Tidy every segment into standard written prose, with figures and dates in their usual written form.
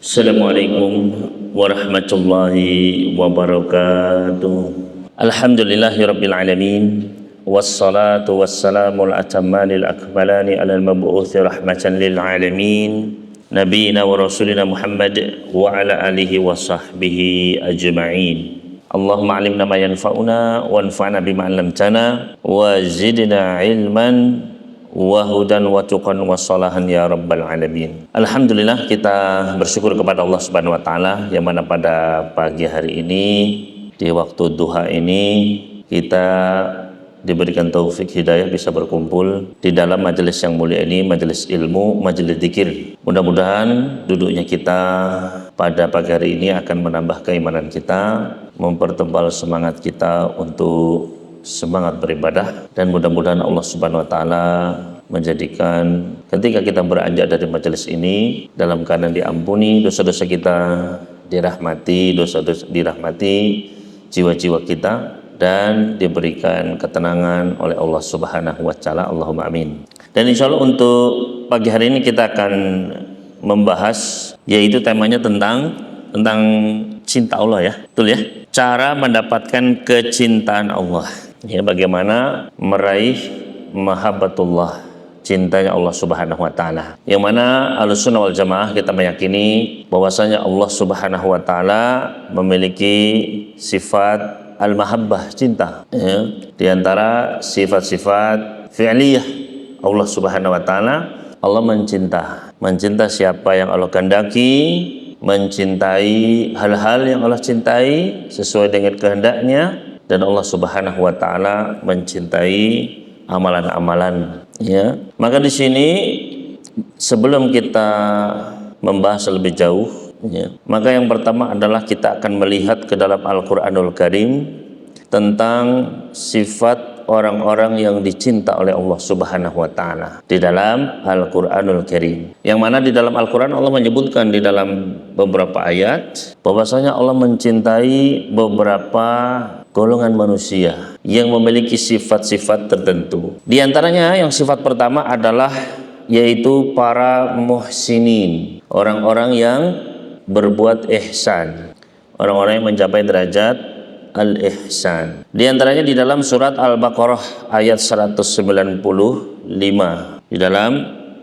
Assalamualaikum warahmatullahi wabarakatuh. Alhamdulillahirabbil alamin. Wassalatu wassalamul atammanil akmalani alal mab'uthi rahmatan lil alamin. Nabiyina wa rasulina Muhammad wa ala alihi wa sahbihi ajma'in. Allahumma alimna ma yanfa'una wanfa'na bima 'allamtana wa zidna ilman wa hudan wa tuqan wa salahan ya rabbal alamin. Alhamdulillah, kita bersyukur kepada Allah Subhanahu wa taala yang mana pada pagi hari ini di waktu duha ini kita diberikan taufik hidayah bisa berkumpul di dalam majelis yang mulia ini, majelis ilmu, majelis dzikir. Mudah-mudahan duduknya kita pada pagi hari ini akan menambah keimanan kita, mempertebal semangat kita untuk semangat beribadah, dan mudah-mudahan Allah Subhanahu wa taala menjadikan ketika kita beranjak dari majelis ini dalam keadaan diampuni dosa-dosa kita, dirahmati dosa-dosa, dirahmati jiwa-jiwa kita, dan diberikan ketenangan oleh Allah Subhanahu wa taala. Allahumma amin. Dan insya Allah untuk pagi hari ini kita akan membahas, yaitu temanya tentang cinta Allah, ya, betul ya, cara mendapatkan kecintaan Allah. Ya, bagaimana meraih mahabbatullah, cintanya Allah Subhanahu wa taala. Yang mana Ahlussunnah wal Jamaah kita meyakini bahwasanya Allah Subhanahu wa taala memiliki sifat al-mahabbah, cinta. Ya, di antara sifat-sifat fi'liyah Allah Subhanahu wa taala, Allah mencinta siapa yang Allah kehendaki, mencintai hal-hal yang Allah cintai sesuai dengan kehendaknya, dan Allah Subhanahu wa taala mencintai amalan-amalan, ya. Maka di sini sebelum kita membahas lebih jauh, ya, maka yang pertama adalah kita akan melihat ke dalam Al-Qur'anul Karim tentang sifat orang-orang yang dicinta oleh Allah Subhanahu wa taala di dalam Al-Qur'anul Karim. Yang mana di dalam Al-Qur'an Allah menyebutkan di dalam beberapa ayat bahwasanya Allah mencintai beberapa golongan manusia yang memiliki sifat-sifat tertentu. Di antaranya yang sifat pertama adalah yaitu para muhsinin, orang-orang yang berbuat ihsan, orang-orang yang mencapai derajat al-ihsan. Di antaranya di dalam surat Al-Baqarah ayat 195. Di dalam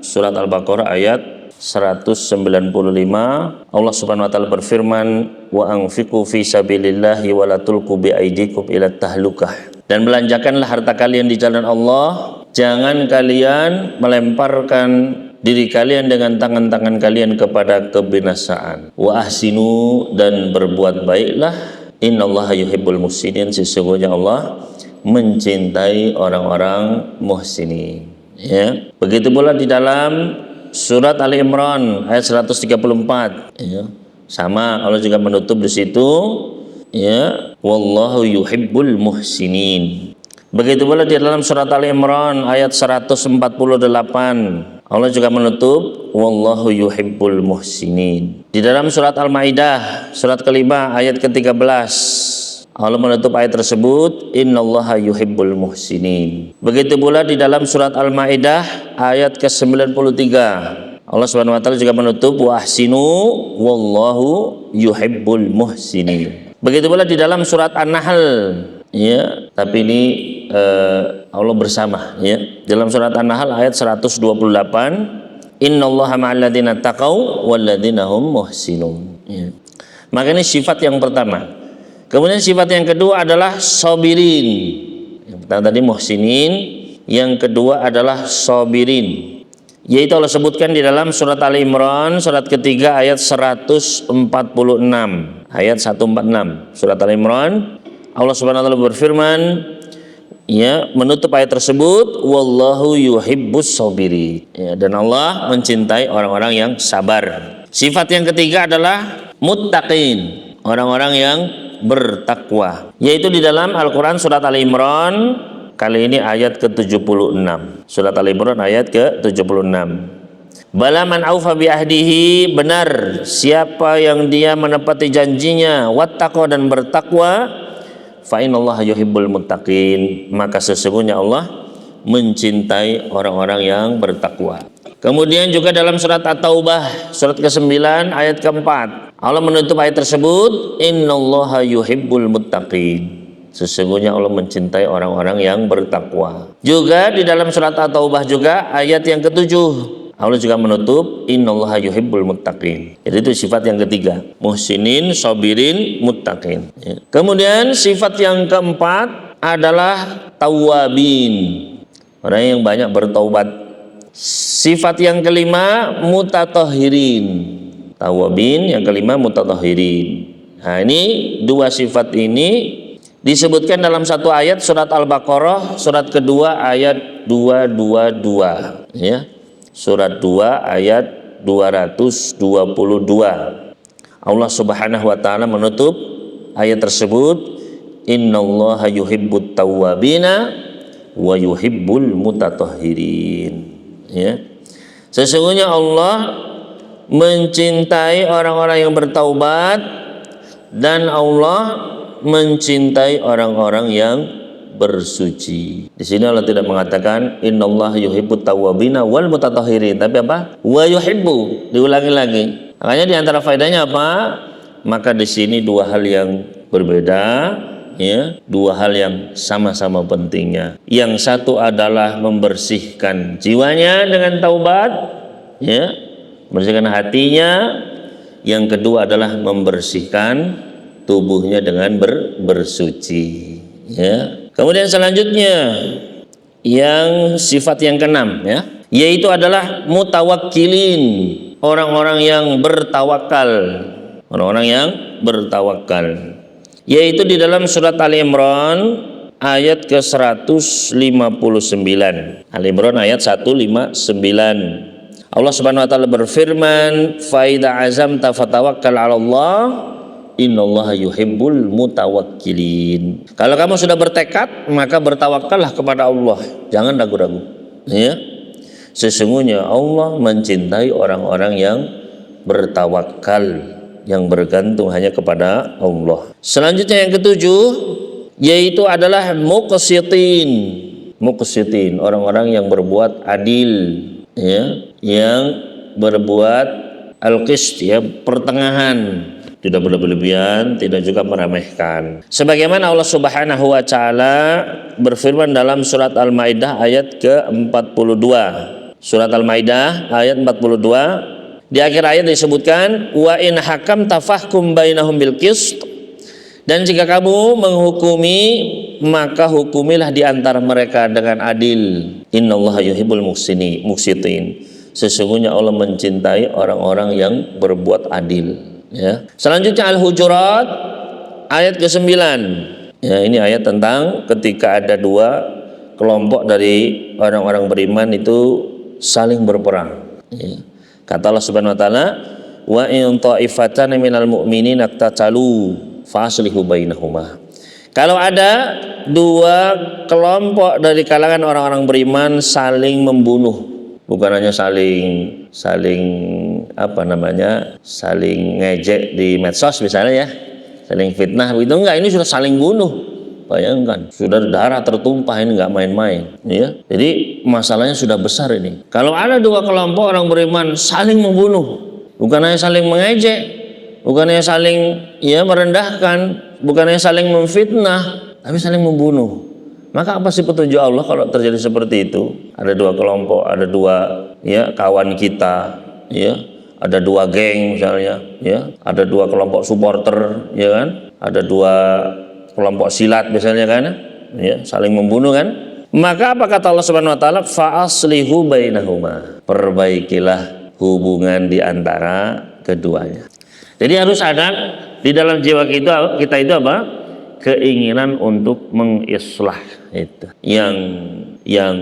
surat Al-Baqarah ayat 195 Allah Subhanahu wa taala berfirman, wa anfiqu fi sabilillahi wa la tulqu bi aydikum ila tahlukah. Dan belanjakanlah harta kalian di jalan Allah, jangan kalian melemparkan diri kalian dengan tangan-tangan kalian kepada kebinasaan. Wa ahsinu, dan berbuat baiklah, innallaha yuhibbul muhsinin, sesungguhnya Allah mencintai orang-orang muhsinin. Ya, begitu pula di dalam surat Ali Imran ayat 134, ya, sama Allah juga menutup di situ, ya, wallahu yuhibbul muhsinin. Begitu pula di dalam surat Ali Imran ayat 148 Allah juga menutup wallahu yuhibbul muhsinin. Di dalam surat Al-Maidah surat kelima ayat ke-13 Allah menutup ayat tersebut, innallaha yuhibbul muhsinin. Begitu pula di dalam surat Al-Maidah ayat ke-93 Allah Subhanahu wa taala juga menutup wa ahsinu wallahu yuhibbul muhsinin. Begitu pula di dalam surat An-Nahl, ya, tapi ini Allah bersama, ya. Dalam surat An-Nahl ayat 128, innallaha ma'al ladzina taqau wal ladzina hum muhsinun. Ya. Maka ini sifat yang pertama. Kemudian sifat yang kedua adalah sabirin. Yang pertama tadi muhsinin, yang kedua adalah sabirin. Yaitu Allah sebutkan di dalam surat Ali Imran surat ketiga ayat 146. Ayat 146. Surat Ali Imran Allah Subhanahu wa taala berfirman, ya, menutup ayat tersebut, wallahu yuhibbus sabirin. Ya, dan Allah mencintai orang-orang yang sabar. Sifat yang ketiga adalah muttaqin, orang-orang yang bertakwa, yaitu di dalam Al-Quran surat Ali Imran kali ini ayat ke-76. Surat Ali Imran ayat ke-76. Bala man aufa bi ahdihi, benar siapa yang dia menepati janjinya, wattaqa, dan bertakwa, fa innallaha yuhibbul muttaqin, maka sesungguhnya Allah mencintai orang-orang yang bertakwa. Kemudian juga dalam surat At-Taubah surat ke-9 ayat ke-4 Allah menutup ayat tersebut, innallaha yuhibbul muttaqin. Sesungguhnya Allah mencintai orang-orang yang bertakwa. Juga di dalam surat At-Taubah juga ayat yang ke-7 Allah juga menutup innallaha yuhibbul muttaqin. Jadi itu sifat yang ketiga, muhsinin, sabirin, muttaqin. Kemudian sifat yang keempat adalah tawwabin, orang yang banyak bertaubat. Sifat yang kelima mutatahhirin, tawwabin, yang kelima mutatahhirin. Nah, ini dua sifat ini disebutkan dalam satu ayat surat Al-Baqarah surat kedua ayat 222 ya. Surat 2 ayat 222. Allah Subhanahu wa taala menutup ayat tersebut, innallaha yuhibbut tawwabina wa yuhibbul mutatahhirin. Ya. Sesungguhnya Allah mencintai orang-orang yang bertaubat dan Allah mencintai orang-orang yang bersuci. Di sini Allah tidak mengatakan innallaha yuhibbut tawwabina wal mutatahhirin, tapi apa? Wa yuhibbu, diulangi lagi. Makanya di antara faedahnya apa? Maka di sini dua hal yang berbeda, ya, dua hal yang sama-sama pentingnya. Yang satu adalah membersihkan jiwanya dengan taubat, ya, membersihkan hatinya. Yang kedua adalah membersihkan tubuhnya dengan bersuci, ya. Kemudian selanjutnya yang sifat yang keenam, ya, yaitu adalah mutawakkilin, orang-orang yang bertawakal, orang-orang yang bertawakal. Yaitu di dalam surat Ali Imran ayat ke-159. Ali Imran ayat 159. Allah Subhanahu wa taala berfirman, "Fa idza azamta fatawakkal 'ala Allah, innallaha yuhibbul mutawakkilin." Kalau kamu sudah bertekad, maka bertawakallah kepada Allah, jangan ragu-ragu. Ya. Sesungguhnya Allah mencintai orang-orang yang bertawakal, yang bergantung hanya kepada Allah. Selanjutnya yang ketujuh yaitu adalah muqsitin. Muqsitin, orang-orang yang berbuat adil, ya, yang berbuat al-qist, ya, pertengahan, tidak berlebihan, tidak juga meremehkan. Sebagaimana Allah Subhanahu wa taala berfirman dalam surat Al-Maidah ayat ke-42. Surat Al-Maidah ayat 42. Di akhir ayat disebutkan wa in hakam tafahkum bainahum bil qist, dan jika kamu menghukumi maka hukumilah di antara mereka dengan adil. Innallaha yuhibbul muqsitin. Sesungguhnya Allah mencintai orang-orang yang berbuat adil. Ya. Selanjutnya Al-Hujurat ayat ke-9. Ya, ini ayat tentang ketika ada dua kelompok dari orang-orang beriman itu saling berperang. Ya. Kata Allah Subhanahu wa taala, wa in ta'ifatan minal mu'minina iqtatalu faslihu bainahuma. Kalau ada dua kelompok dari kalangan orang-orang beriman saling membunuh, bukan hanya saling saling ngejek di medsos misalnya, ya, saling fitnah begitu, enggak, ini sudah saling bunuh. Bayangkan, sudah darah tertumpah, ini enggak main-main, ya. Jadi masalahnya sudah besar ini. Kalau ada dua kelompok orang beriman saling membunuh, bukan hanya saling mengejek, bukan hanya saling, ya, merendahkan, bukan hanya saling memfitnah, tapi saling membunuh. Maka apa sih petunjuk Allah kalau terjadi seperti itu? Ada dua kelompok, ada dua, ya, kawan kita, ya, ada dua geng misalnya, ya, ada dua kelompok supporter, ya kan, ada dua kelompok silat misalnya kan, ya, saling membunuh kan. Maka apa kata Allah Subhanahu wa taala, fa aslihu bainahuma, perbaikilah hubungan di antara keduanya. Jadi harus ada di dalam jiwa kita itu apa? Keinginan untuk mengislah itu. Yang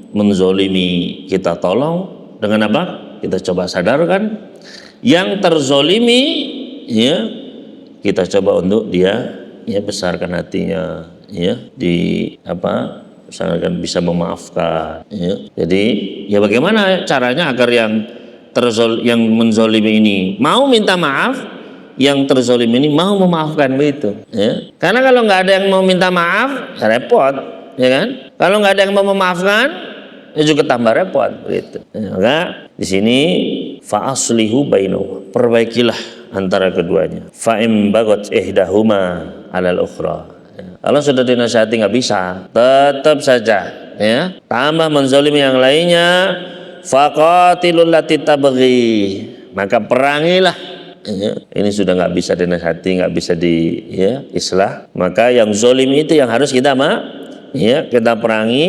menzolimi kita tolong dengan apa? Kita coba sadarkan. Yang terzolimi, ya, kita coba untuk dia, ya, besarkan hatinya, ya, di apa? Misalkan bisa memaafkan, ya. Jadi ya bagaimana caranya agar yang menzolimi ini mau minta maaf, yang terzolim ini mau memaafkan, begitu, ya. Karena kalau nggak ada yang mau minta maaf, repot, ya kan. Kalau nggak ada yang mau memaafkan, juga tambah repot begitu. Maka di sini fa aslihu bainahuma, perbaikilah antara keduanya. Fa im bagat ihdahuma alal ukhra. Kalau sudah dinasihati nggak bisa, tetap saja ya tambah menzalimi yang lainnya, faqatilul lati tabghi, maka perangilah. Ya, ini sudah nggak bisa dinasihati, nggak bisa islah, maka yang zalim itu yang harus kita kita perangi.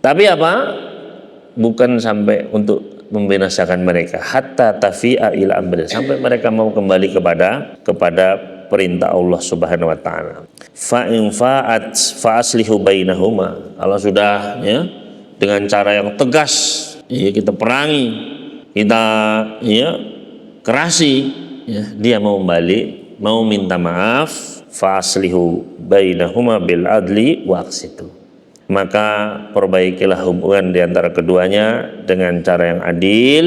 Tapi apa? Bukan sampai untuk membinasakan mereka, hatta tafi'a ila amri, sampai mereka mau kembali kepada perintah Allah Subhanahu wa taala. Fa in fa'at fa aslihu bainahuma. Kalau sudah dengan cara yang tegas kita perangi, kita kerasi, dia mau kembali, mau minta maaf, fa aslihu bainahuma bil adli wa aqsitu. Maka perbaikilah hubungan di antara keduanya dengan cara yang adil,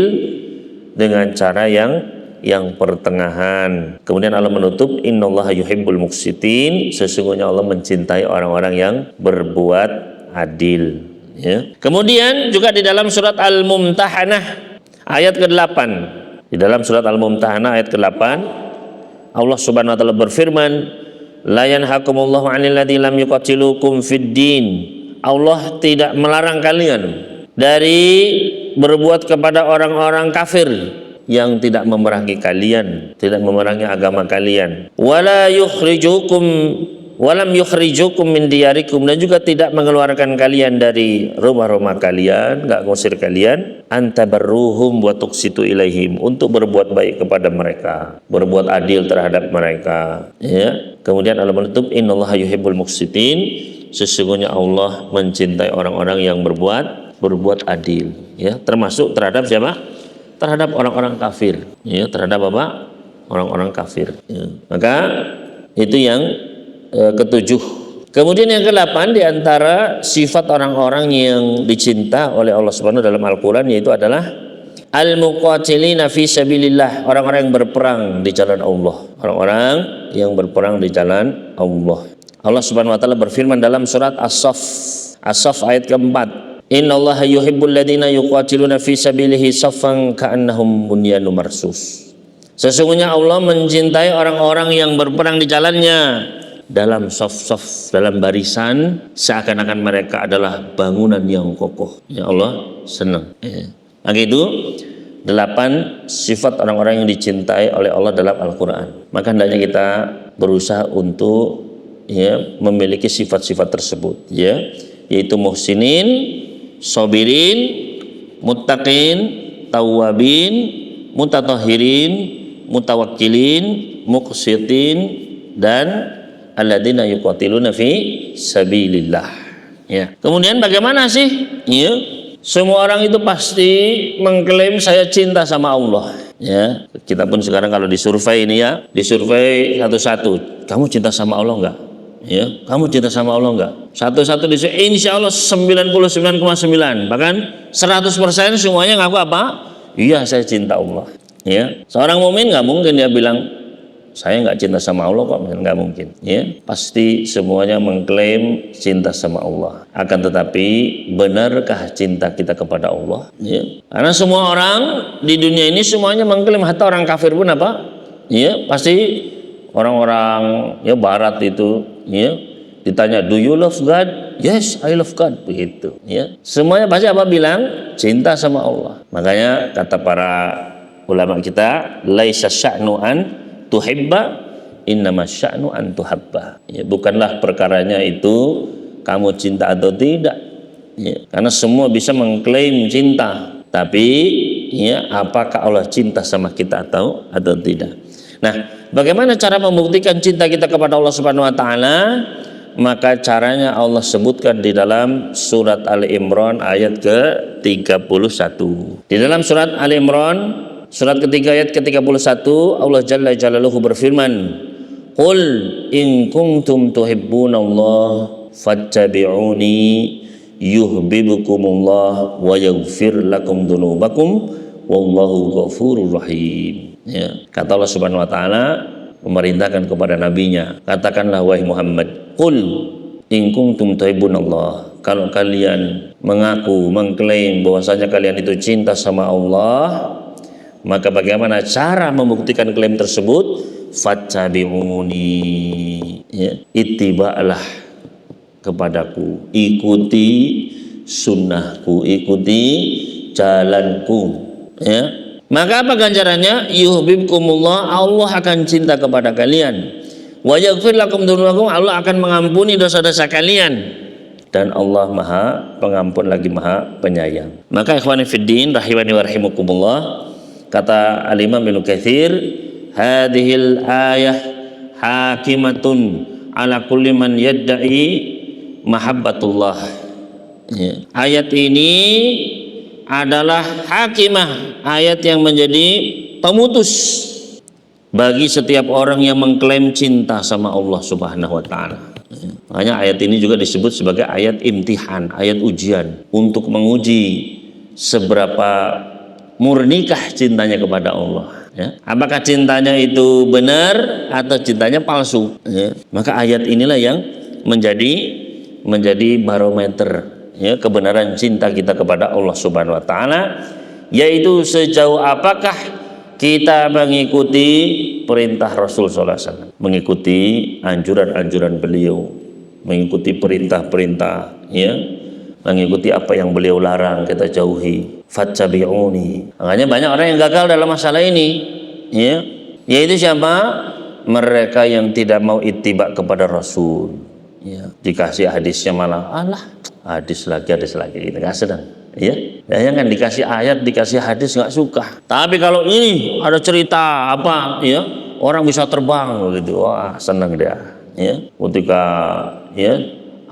dengan cara yang pertengahan. Kemudian Allah menutup, innallaha yuhibbul muqsitin, sesungguhnya Allah mencintai orang-orang yang berbuat adil. Ya. Kemudian juga di dalam surat Al-Mumtahanah ayat ke-8. Di dalam surat Al-Mumtahanah ayat ke-8, Allah Subhanahu wa taala berfirman, la yanhakumullahu 'anil ladzina lam yuqatilukum fid din. Allah tidak melarang kalian dari berbuat kepada orang-orang kafir yang tidak memerangi kalian, tidak memerangi agama kalian. Walam yukhrijukum min diyarikum, dan juga tidak mengeluarkan kalian dari rumah-rumah kalian, enggak ngusir kalian, antabarruhum wa tuqsitu ilaihim, untuk berbuat baik kepada mereka, berbuat adil terhadap mereka. Ya. Kemudian Allah menutup, innallaha yuhibbul muqsitin, sesungguhnya Allah mencintai orang-orang yang berbuat adil. Ya, termasuk terhadap siapa? Terhadap orang-orang kafir, terhadap apa? Orang-orang kafir. Maka itu yang ketujuh. Kemudian yang ke-8 di antara sifat orang-orang yang dicinta oleh Allah Subhanahu dalam Al-Qur'an, yaitu adalah al-muqatilina fi sabilillah, orang-orang yang berperang di jalan Allah. Orang-orang yang berperang di jalan Allah. Allah Subhanahu wa taala berfirman dalam surat As-Saff ayat ke-4. Innallaha yuhibbul ladzina yuqatiluna fi sabilihi saffan ka'annahum bunyanun marsus. Sesungguhnya Allah mencintai orang-orang yang berperang di jalannya dalam saf-saf, dalam barisan, seakan-akan mereka adalah bangunan yang kokoh. Ya Allah senang. Maka itu 8 sifat orang-orang yang dicintai oleh Allah dalam Al-Quran. Maka hendaknya kita berusaha untuk memiliki sifat-sifat tersebut, yaitu muhsinin, sabirin, muttaqin, tawwabin, mutatahhirin, mutawakkilin, muqsitin, dan alladzina yuqatiluna fi sabilillah. Ya. Kemudian bagaimana sih? Semua orang itu pasti mengklaim saya cinta sama Allah. Ya, kita pun sekarang kalau disurvei disurvei satu-satu, kamu cinta sama Allah enggak? Ya, kamu cinta sama Allah enggak? Satu-satu disurvei, insya Allah 99,9, bahkan 100% semuanya ngaku apa? Iya, saya cinta Allah. Ya, seorang mukmin nggak mungkin dia bilang saya nggak cinta sama Allah kok, nggak mungkin. Ya, pasti semuanya mengklaim cinta sama Allah. Akan tetapi benarkah cinta kita kepada Allah? Ya, karena semua orang di dunia ini semuanya mengklaim, hatta orang kafir pun apa? Ya, pasti orang-orang Barat itu, ditanya, do you love God? Yes, I love God. Begitu. Ya, semuanya pasti apa bilang? Cinta sama Allah. Makanya kata para ulama kita, laisa sya'nu an tuhibba, innama sya'nu an tuhabba. Ya, bukanlah perkaranya itu kamu cinta atau tidak. Ya, karena semua bisa mengklaim cinta, tapi apakah Allah cinta sama kita atau tidak? Nah, bagaimana cara membuktikan cinta kita kepada Allah Subhanahu wa taala? Maka caranya Allah sebutkan di dalam surat Ali Imran ayat ke-31. Di dalam surat Ali Imran surat ketiga ayat ke-31, Allah Jalla Jalaluhu berfirman, qul in kuntum tuhibbunallah fattabi'uni yuhibbukumullah wa yaghfir lakum dzunubakum wallahu ghafurur rahim. Ya, kata Allah Subhanahu wa taala memerintahkan kepada nabinya, katakanlah wahai Muhammad, qul in kuntum tuhibbunallah, kalau kalian mengklaim bahwasanya kalian itu cinta sama Allah, maka bagaimana cara membuktikan klaim tersebut? Fattabi'uni, ya, ittiba'lah kepadaku, ikuti sunnahku, ikuti jalanku, ya. Maka apa ganjarannya? Yuhibbukumullah, Allah akan cinta kepada kalian. Wa yaghfir lakum dzunubakum, Allah akan mengampuni dosa-dosa kalian. Dan Allah Maha Pengampun lagi Maha Penyayang. Maka ikhwani fiddin rahimani wa rahimakumullah, kata Al-Imam Ibnu Katsir, hadhil ayah hakimatun ala kulli man yadda'i mahabbatullah. Ya. Ayat ini adalah hakimah, ayat yang menjadi pemutus bagi setiap orang yang mengklaim cinta sama Allah Subhanahu wa taala. Makanya ayat ini juga disebut sebagai ayat imtihan, ayat ujian untuk menguji seberapa murnikah cintanya kepada Allah. Ya. Apakah cintanya itu benar atau cintanya palsu? Ya. Maka ayat inilah yang menjadi barometer, ya, kebenaran cinta kita kepada Allah Subhanahu wa taala, yaitu sejauh apakah kita mengikuti perintah Rasul SAW, mengikuti anjuran-anjuran beliau, mengikuti perintah-perintah, ya, mengikuti apa yang beliau larang kita jauhi. Fattabi'uni. Makanya banyak orang yang gagal dalam masalah ini, ya, yaitu siapa? Mereka yang tidak mau ittiba kepada Rasul, ya. Dikasih hadisnya malah alah, hadis lagi gitu, nggak senang, ya. Jangan dikasih ayat, dikasih hadis nggak suka. Tapi kalau ini ada cerita apa, ya, orang bisa terbang gitu, wah senang dia, ya. Ketika, ya,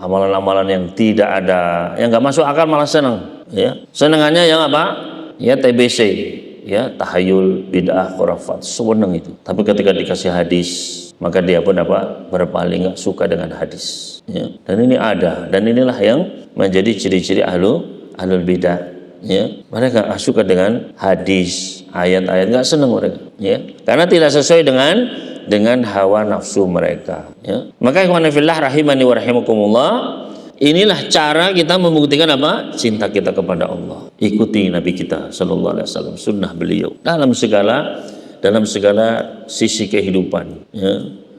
amalan-amalan yang tidak ada, yang nggak masuk akal malah senang, ya. Senangannya yang apa? Ya TBC, ya, tahayul, bid'ah, khurafat, senang itu. Tapi ketika dikasih hadis, maka dia pun apa? Berpaling, nggak suka dengan hadis, ya. Dan ini ada, dan inilah yang menjadi ciri-ciri ahlul bidah, ya. Mereka nggak suka dengan hadis, ayat-ayat, nggak senang mereka, ya, karena tidak sesuai dengan hawa nafsu mereka, ya. Maka ikhwan fillah rahimani wa rahimakumullah, inilah cara kita membuktikan apa? Cinta kita kepada Allah. Ikuti Nabi kita sallallahu alaihi wasallam, sunnah beliau dalam segala sisi kehidupan, ya.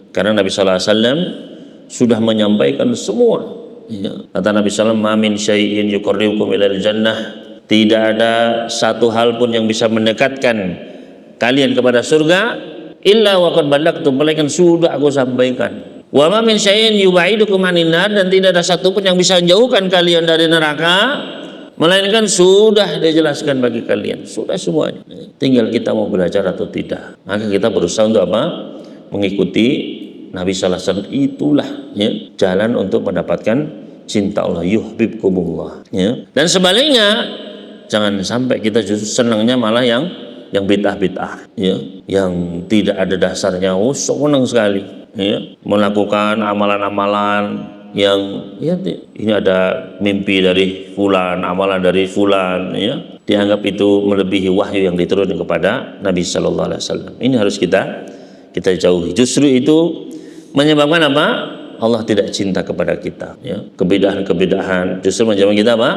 Karena Nabi sallallahu alaihi wasallam sudah menyampaikan semua, ya. Kata Nabi sallallahu alaihi wasallam, "Ma min syai'in yuqarribukum ilal jannah." Tidak ada satu hal pun yang bisa mendekatkan kalian kepada surga illa wa qad ballagtu, melainkan sudah aku sampaikan. Wa ma min syai'in yubaidukum anin nar, dan tidak ada satu pun yang bisa menjauhkan kalian dari neraka melainkan sudah dijelaskan bagi kalian, sudah semuanya. Tinggal kita mau belajar atau tidak. Maka kita berusaha untuk apa? Mengikuti Nabi sallallahu alaihi wasallam, itulah, ya, jalan untuk mendapatkan cinta Allah, yuhibbukumullah, ya. Dan sebaliknya, jangan sampai kita justru senangnya malah yang bid'ah-bid'ah, ya, yang tidak ada dasarnya. Oh, senang sekali, ya, melakukan amalan-amalan yang, ya, ini ada mimpi dari fulan, amalan dari fulan, ya, dianggap itu melebihi wahyu yang diturunkan kepada Nabi sallallahu alaihi wasallam. Ini harus kita jauhi. Justru itu menyebabkan apa? Allah tidak cinta kepada kita, ya. Kebidahan-kebidahan justru menyebabkan kita apa?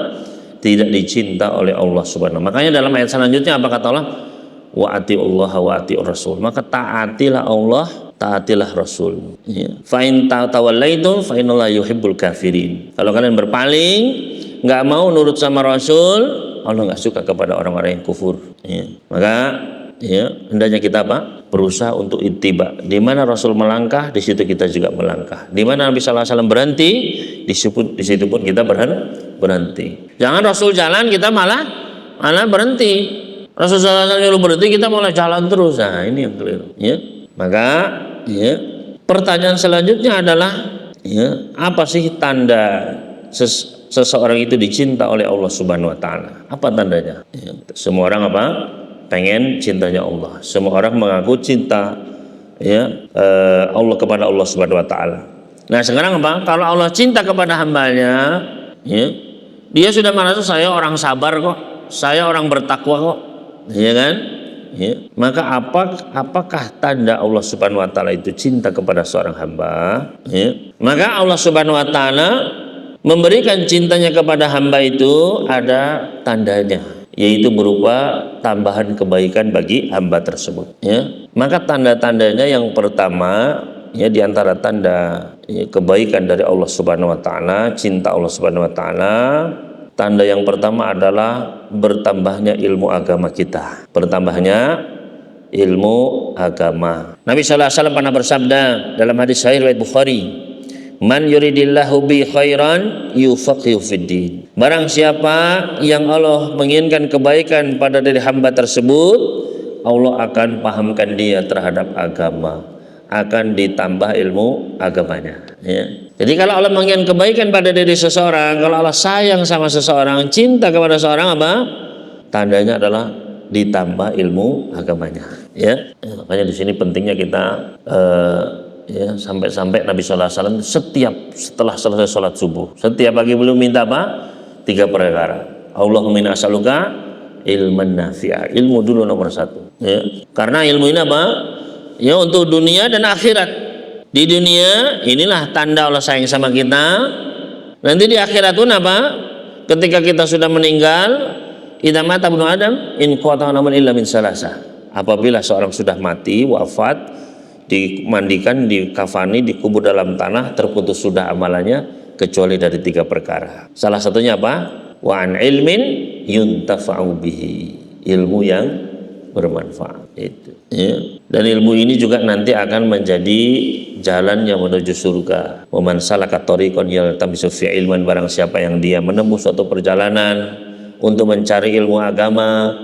Tidak dicinta oleh Allah Subhanahu. Makanya dalam ayat selanjutnya apa kata Allah? Wa atiullah wa atiur rasul. Maka taatilah Allah, taatilah Rasul, ya. Fa in tawallaitum fa innallaha yuhibbul kafirin. Kalau kalian berpaling, nggak mau nurut sama Rasul, Allah nggak suka kepada orang-orang yang kufur, ya. Maka, ya, hendaknya kita apa? Berusaha untuk ittiba. Di mana Rasul melangkah, di situ kita juga melangkah. Di mana Nabi sallallahu alaihi wasallam berhenti, di situ pun kita berhenti. Jangan Rasul jalan, kita malah berhenti. Rasul sallallahu alaihi wasallam berhenti, kita malah jalan terus. Nah, ini yang keliru, ya. Maka, ya, pertanyaan selanjutnya adalah, ya, apa sih tanda seseorang itu dicinta oleh Allah Subhanahu wa taala? Apa tandanya? Ya, semua orang apa? Pengen cintanya Allah. Semua orang mengaku cinta, ya, Allah kepada Allah Subhanahu wa taala. Nah, sekarang apa? Kalau Allah cinta kepada hambanya, ya, dia sudah merasa saya orang sabar kok, saya orang bertakwa kok, ya kan? Ya. Maka apakah tanda Allah Subhanahu wa taala itu cinta kepada seorang hamba? Ya. Maka Allah Subhanahu wa taala memberikan cintanya kepada hamba itu ada tandanya, yaitu berupa tambahan kebaikan bagi hamba tersebut, ya. Maka tanda-tandanya yang pertama, ya, di antara tanda, ya, kebaikan dari Allah Subhanahu wa taala, cinta Allah Subhanahu wa taala, tanda yang pertama adalah bertambahnya ilmu agama kita. Bertambahnya ilmu agama. Nabi sallallahu alaihi wasallam pernah bersabda dalam hadis sahih riwayat Bukhari, "Man yuridillahu bi khairan yufaqihu fiddin." Barang siapa yang Allah menginginkan kebaikan pada diri hamba tersebut, Allah akan pahamkan dia terhadap agama, akan ditambah ilmu agamanya, ya. Jadi kalau Allah menginginkan kebaikan pada diri seseorang, kalau Allah sayang sama seseorang, cinta kepada seseorang, apa? Tandanya adalah ditambah ilmu agamanya, ya. Makanya di sini pentingnya kita ya, sampai-sampai Nabi sallallahu alaihi wasallam setelah selesai sholat subuh, setiap pagi belum minta apa? 3 perkara. Allahumma inna as'aluka ilman nafi'a. Ilmu dulu nomor 1, ya. Karena ilmu ini apa? Ya, untuk dunia dan akhirat. Di dunia inilah tanda Allah sayang sama kita. Nanti di akhirat pun apa? Ketika kita sudah meninggal, idza mata ibnu Adam in qata'a amaluhu illa min salasa. Apabila seorang sudah mati, wafat, dimandikan, dikafani, dikubur dalam tanah, terputus sudah amalannya kecuali dari 3 perkara. Salah satunya apa? Wa an ilmin yuntafa'u bihi. Ilmu yang bermanfaat itu, ya. Dan ilmu ini juga nanti akan menjadi jalan yang menuju surga. Wa man salaka tariqan yaltamisu fi ilman, barang siapa yang dia menempuh suatu perjalanan untuk mencari ilmu agama,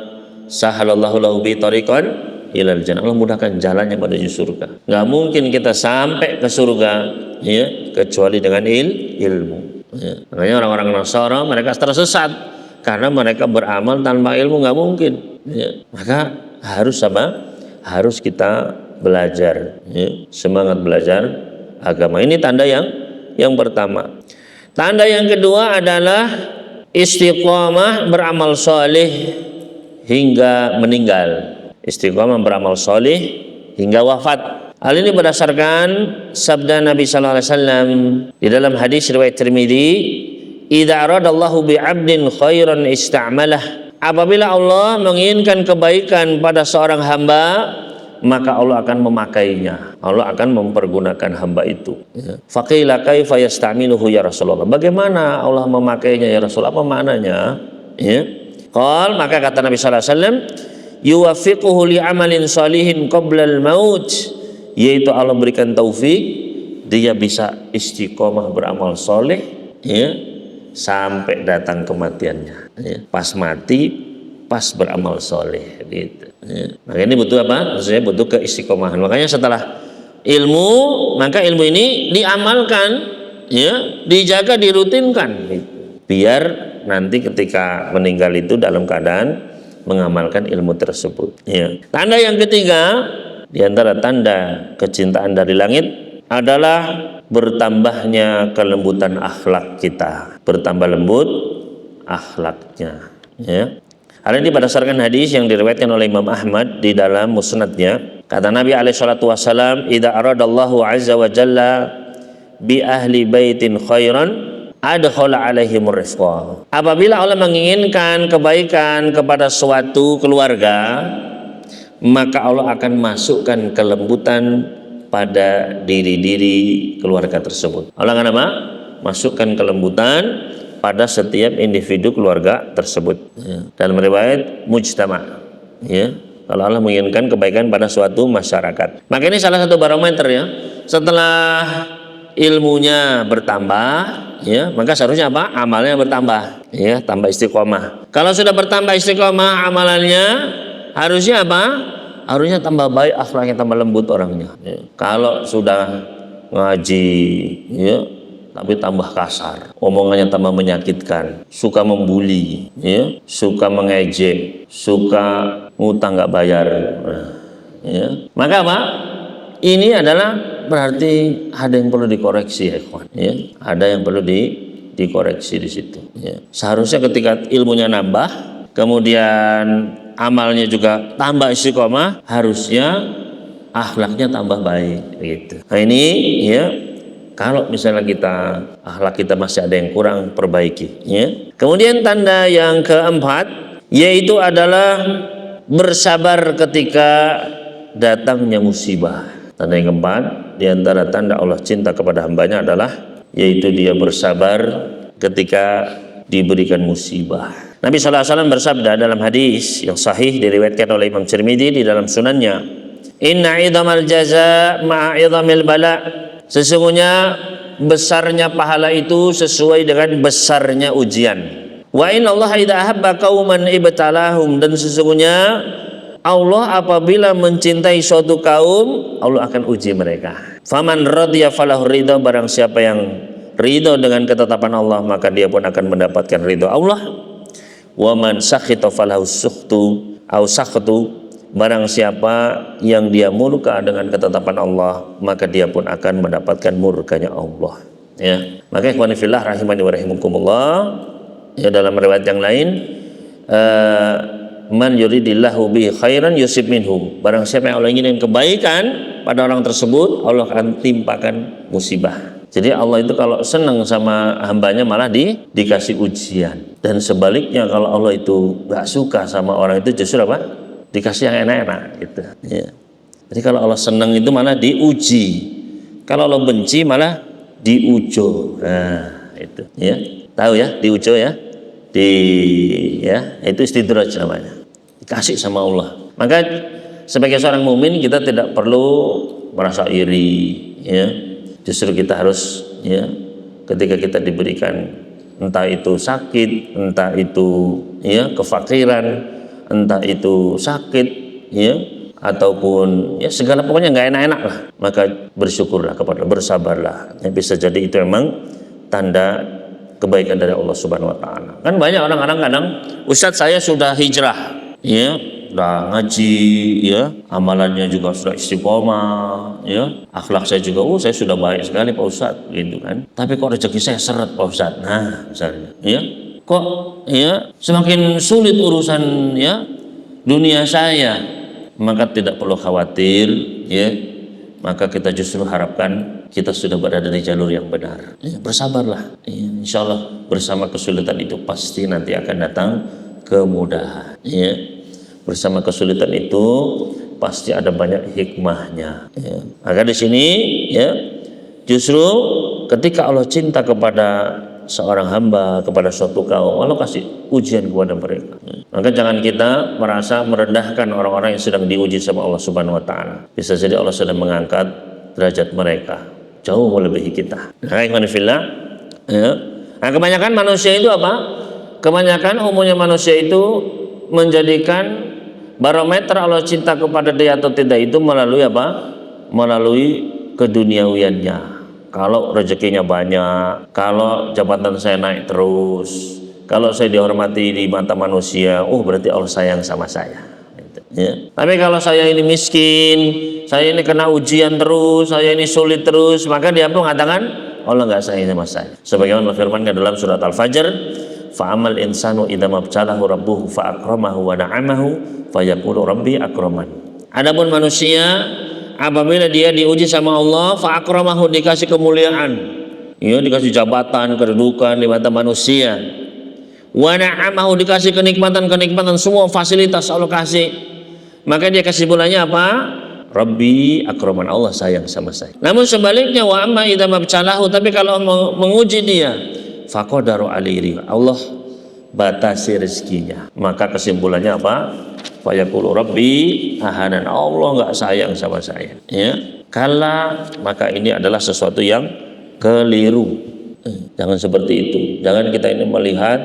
sahalallahu lahu bi tariqan ilal jannah. Allah mudahkan jalannya menuju surga. Nggak mungkin kita sampai ke surga, ya, kecuali dengan ilmu, ya. Makanya orang-orang Nasara mereka tersesat karena mereka beramal tanpa ilmu, nggak mungkin, ya. Maka harus apa? Harus kita belajar, ya. Semangat belajar agama. Ini tanda yang pertama. Tanda yang kedua adalah istiqomah beramal soleh hingga meninggal. Istiqomah beramal soleh hingga wafat. Hal ini berdasarkan sabda Nabi sallallahu alaihi wasallam di dalam hadis riwayat Tirmidzi, "Idza aradallahu bi 'abdin khairan ista'malah." Apabila Allah menginginkan kebaikan pada seorang hamba, maka Allah akan memakainya. Allah akan mempergunakan hamba itu. Faqila kaifa yasta'miluhu ya Rasulullah? Bagaimana Allah memakainya ya Rasul? Apa maknanya? Ya. Qal, maka kata Nabi sallallahu alaihi wasallam, yuwaffiquhu li amalin shalihin qabla al-maut, yaitu Allah berikan taufik dia bisa istiqomah beramal soleh, ya, sampai datang kematiannya, ya. Pas mati pas beramal soleh, gitu, ya. Maka ini butuh apa? Maksudnya butuh keistiqomahan. Makanya setelah ilmu, maka ilmu ini diamalkan, ya, dijaga, dirutinkan, gitu. Biar nanti ketika meninggal itu dalam keadaan mengamalkan ilmu tersebut, ya. Tanda yang ketiga di antara tanda kecintaan dari langit adalah bertambahnya kelembutan akhlak kita, bertambah lembut akhlaknya, ya. Hal ini berdasarkan hadis yang diriwayatkan oleh Imam Ahmad di dalam musnadnya. Kata Nabi alaihi salatu wasallam, "Idza aradallahu azza wa jalla bi ahli baitin khairan adkhala alaihimur rifqa." Apabila Allah menginginkan kebaikan kepada suatu keluarga, maka Allah akan masukkan kelembutan pada diri-diri keluarga tersebut. Allah akan apa? Masukkan kelembutan pada setiap individu keluarga tersebut, ya. Dalam riwayat mujtama, ya. Kalau Allah menginginkan kebaikan pada suatu masyarakat, maka ini salah satu barometer, ya. Setelah ilmunya bertambah, ya, maka seharusnya apa? Amalnya bertambah, ya, tambah istiqomah. Kalau sudah bertambah istiqomah amalannya, harusnya apa? Harusnya tambah baik akhlaknya, tambah lembut orangnya, ya. Kalau sudah ngaji, ya, tapi tambah kasar, omongannya tambah menyakitkan, suka membuli, ya, suka mengejek, suka ngutang nggak bayar, nah, ya. Maka apa? Ini adalah berarti ada yang perlu dikoreksi, ya, ikhwan, ya. Ada yang perlu dikoreksi di situ, ya. Seharusnya ketika ilmunya nambah, kemudian amalnya juga tambah istiqomah, harusnya akhlaknya tambah baik, gitu. Nah ini, ya, Kalau misalnya akhlak kita masih ada yang kurang, perbaiki. Ya. Kemudian tanda yang keempat yaitu adalah bersabar ketika datangnya musibah. Tanda yang keempat di antara tanda Allah cinta kepada hambanya adalah yaitu dia bersabar ketika diberikan musibah. Nabi SAW bersabda dalam hadis yang sahih diriwayatkan oleh Imam Tirmidzi di dalam sunannya, inna idhamal jaza ma'a idhamil bala. Sesungguhnya besarnya pahala itu sesuai dengan besarnya ujian. Wa inna Allah idza ahabba qauman ibtalahum, dan sesungguhnya Allah apabila mencintai suatu kaum, Allah akan uji mereka. Faman radiya falahu ridha, barang siapa yang ridho dengan ketetapan Allah, maka dia pun akan mendapatkan ridho Allah. Wa man sakhita falahu sukhtu au sakhtu, barang siapa yang dia murka dengan ketetapan Allah, maka dia pun akan mendapatkan murkanya Allah. Ya, maka ikhwan fillah rahimani wa rahimakumullah, ya, dalam riwayat yang lain, man yuridillahu bihi khairan yusib minhu, barang siapa yang Allah ingin kebaikan pada orang tersebut, Allah akan timpakan musibah. Jadi Allah itu kalau senang sama hambanya malah dikasih ujian. Dan sebaliknya kalau Allah itu gak suka sama orang itu justru apa? Dikasih yang enak-enak gitu. Ya. Jadi kalau Allah senang itu malah diuji. Kalau Allah benci malah diujo. Nah, itu ya. Tahu ya, diujo ya. Itu istidraj namanya. Dikasih sama Allah. Maka sebagai seorang mukmin kita tidak perlu merasa iri, ya. Justru kita harus, ya, ketika kita diberikan entah itu sakit, entah itu, ya, kefakiran, entah itu sakit, ya, ataupun ya segala pokoknya nggak enak-enak lah, maka bersyukurlah kepada, bersabarlah. Ya, bisa jadi itu memang tanda kebaikan dari Allah Subhanahu Wa Taala. Kan banyak orang-orang kadang, Ustadz saya sudah hijrah, ya, udah ngaji, ya, amalannya juga sudah istiqomah, ya, akhlak saya juga, saya sudah baik sekali Pak Ustadz, gitu kan. Tapi kok rezeki saya seret Pak Ustadz. Nah, misalnya, ya, kok, ya, semakin sulit urusan, ya, dunia saya, maka tidak perlu khawatir, ya, maka kita justru harapkan kita sudah berada di jalur yang benar. Ya, bersabarlah, ya, insya Allah bersama kesulitan itu pasti nanti akan datang kemudahan, ya. Bersama kesulitan itu pasti ada banyak hikmahnya, ya. Maka di sini, ya, justru ketika Allah cinta kepada seorang hamba, kepada suatu kaum, Allah kasih ujian kepada mereka. Maka jangan kita merasa merendahkan orang-orang yang sedang diuji sama Allah Subhanahu Wa Taala. Bisa jadi Allah sedang mengangkat derajat mereka, jauh melebihi kita. Alhamdulillah, ya. Nah, kebanyakan manusia itu apa? Kebanyakan umumnya manusia itu menjadikan barometer Allah cinta kepada dia atau tidak itu melalui apa? Melalui keduniawiannya. Kalau rezekinya banyak, kalau jabatan saya naik terus, kalau saya dihormati di mata manusia, berarti Allah sayang sama saya. Ya. Tapi kalau saya ini miskin, saya ini kena ujian terus, saya ini sulit terus, maka dia pun mengatakan Allah nggak sayang sama saya. Sebagaimana Allah firmankan dalam surat Al-Fajr, fa'amal insanu idza mabtalahu rabbuhu fa'akramahu wa na'amahu fayaqulu rabbi akraman. Adapun manusia apabila dia diuji sama Allah, fa'akramahu, dikasih kemuliaan, ya, dikasih jabatan, kedudukan di mata manusia, wa na'amahu, dikasih kenikmatan, semua fasilitas Allah kasih, maka dia kasih bulannya apa? Rabbi akraman, Allah sayang sama saya. Namun sebaliknya, wa amma idza mabtalahu, tapi kalau menguji dia, faqadaru alaihi, Allah batasi rezekinya, maka kesimpulannya apa? Fayaqulu rabbi ahanan, Allah nggak sayang sama saya, ya. Kala, maka ini adalah sesuatu yang keliru. Jangan seperti itu. Jangan kita ini melihat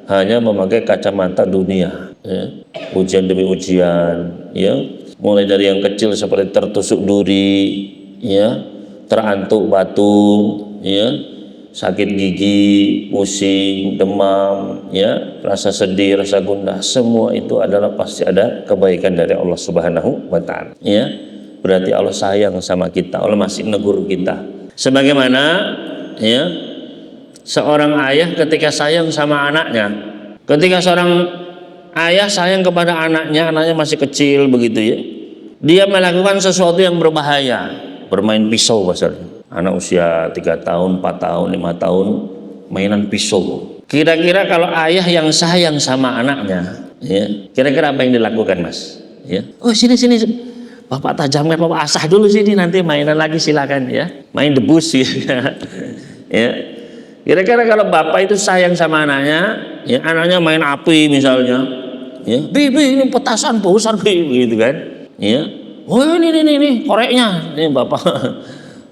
hanya memakai kacamata dunia, ya. Ujian demi ujian, ya. Mulai dari yang kecil seperti tertusuk duri, ya, terantuk batu, ya, sakit gigi, pusing, demam, ya, rasa sedih, rasa gundah, semua itu adalah pasti ada kebaikan dari Allah Subhanahu Wa Taala, ya. Berarti Allah sayang sama kita, Allah masih negur kita. Sebagaimana, ya, seorang ayah ketika sayang sama anaknya, ketika seorang ayah sayang kepada anaknya masih kecil begitu, ya, dia melakukan sesuatu yang berbahaya, bermain pisau bahasanya, anak usia 3 tahun, 4 tahun, 5 tahun mainan pisau. Kira-kira kalau ayah yang sayang sama anaknya, ya, kira-kira apa yang dilakukan, Mas? Ya. Oh, sini Bapak tajamkan, Bapak asah dulu sini, nanti mainan lagi silakan ya. Main debus ya. Ya. Kira-kira kalau bapak itu sayang sama anaknya, ya anaknya main api misalnya, ya, ini petasan besar gitu kan, ya. Oh ini koreknya, ini bapak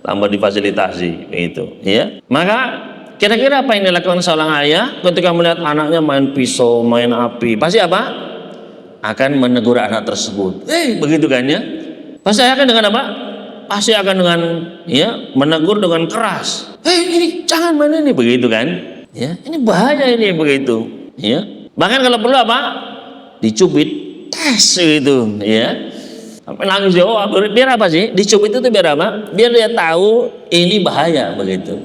tambah difasilitasi gitu, ya. Maka kira-kira apa yang dilakukan seorang ayah ketika melihat anaknya main pisau, main api, pasti apa? Akan menegur anak tersebut. Begitu kan ya? Pasti akan dengan apa? Pasti akan dengan ya menegur dengan keras. Ini jangan main ini, begitu kan? Ya, ini bahaya ini, begitu. Ya. Bahkan kalau perlu apa? Dicubit, tes gitu, ya. Sampai nangis, biar apa sih? Dicubit itu biar apa? Biar dia tahu ini bahaya, begitu.